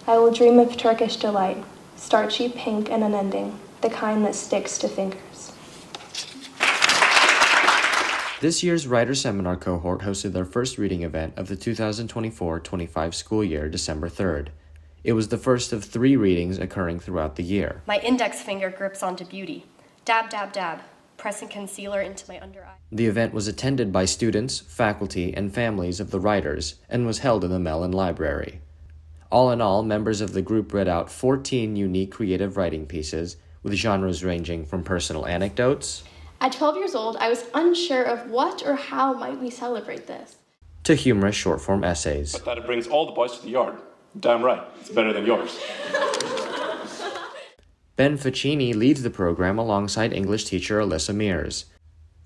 I will dream of Turkish delight, starchy pink and unending, the kind that sticks to fingers. This year's Writer Seminar cohort hosted their first reading event of the 2024-25 school year, December 3rd. It was the first of 3 readings occurring throughout the year. My index finger grips onto beauty. Dab, dab, dab, pressing concealer into my under eye. The event was attended by students, faculty, and families of the writers and was held in the Mellon Library. All in all, members of the group read out 14 unique creative writing pieces with genres ranging from personal anecdotes. At 12 years old, I was unsure of what or how might we celebrate this, to humorous short-form essays. But that it brings all the boys to the yard. Damn right, it's better than yours. Ben Ficini leads the program alongside English teacher Alyssa Mears.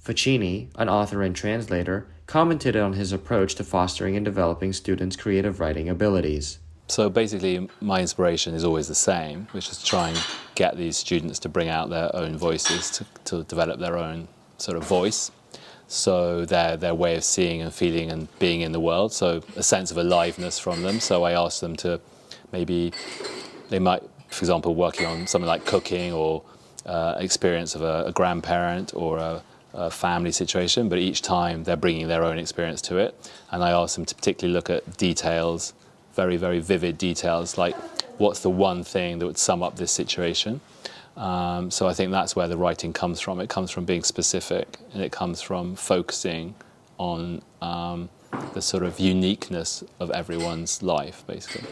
Ficini, an author and translator, commented on his approach to fostering and developing students' creative writing abilities. So basically, my inspiration is always the same, which is to try and get these students to bring out their own voices, to develop their own sort of voice. So their way of seeing and feeling and being in the world, so a sense of aliveness from them. So I asked them to they might, for example, working on something like cooking or experience of a grandparent or a family situation, but each time they're bringing their own experience to it. And I asked them to particularly look at details, very, very vivid details, like what's the one thing that would sum up this situation. So I think that's where the writing comes from. It comes from being specific, and it comes from focusing on the sort of uniqueness of everyone's life, basically.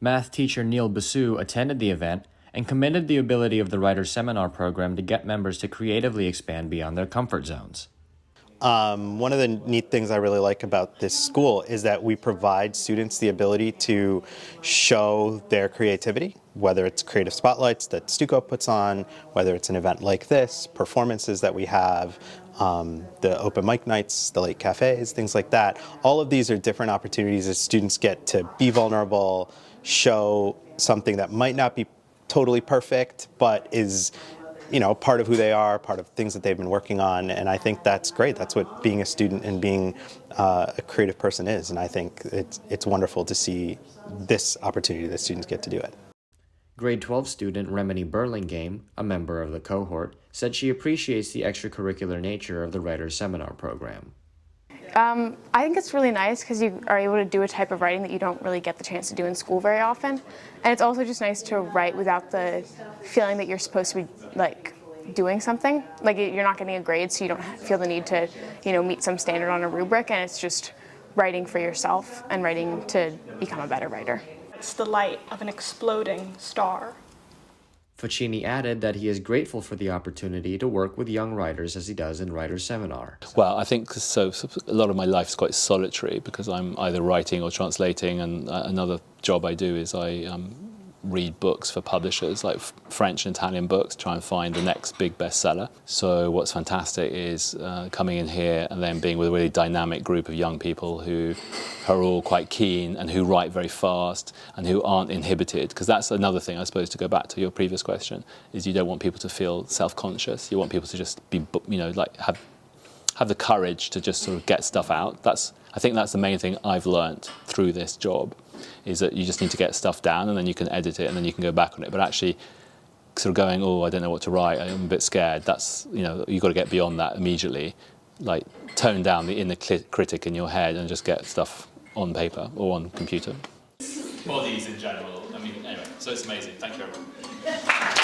Math teacher Neil Basu attended the event and commended the ability of the Writer Seminar program to get members to creatively expand beyond their comfort zones. One of the neat things I really like about this school is that we provide students the ability to show their creativity, whether it's creative spotlights that Stuco puts on, whether it's an event like this, performances that we have, the open mic nights, the late cafes, things like that. All of these are different opportunities that students get to be vulnerable, show something that might not be totally perfect, but is part of who they are, part of things that they've been working on, and I think that's great. That's what being a student and being a creative person is, and I think it's wonderful to see this opportunity that students get to do it. Grade 12 student Remini Burlingame, a member of the cohort, said she appreciates the extracurricular nature of the Writer's Seminar program. I think it's really nice because you are able to do a type of writing that you don't really get the chance to do in school very often. And it's also just nice to write without the feeling that you're supposed to be doing something. Like you're not getting a grade, so you don't feel the need to meet some standard on a rubric, and it's just writing for yourself and writing to become a better writer. It's the light of an exploding star. Ficini added that he is grateful for the opportunity to work with young writers as he does in Writer's Seminar. Well, I think so a lot of my life is quite solitary because I'm either writing or translating, and another job I do is I read books for publishers, like French and Italian books, try and find the next big bestseller. So what's fantastic is coming in here and then being with a really dynamic group of young people who are all quite keen and who write very fast and who aren't inhibited, because that's another thing, I suppose, to go back to your previous question, is you don't want people to feel self-conscious. You want people to just be, have the courage to just sort of get stuff out. I think that's the main thing I've learnt through this job, is that you just need to get stuff down and then you can edit it and then you can go back on it. But actually sort of going, I don't know what to write, I'm a bit scared, that's, you've got to get beyond that immediately. Like, tone down the inner critic in your head and just get stuff on paper or on computer. Bodies in general, anyway, so it's amazing. Thank you, everyone.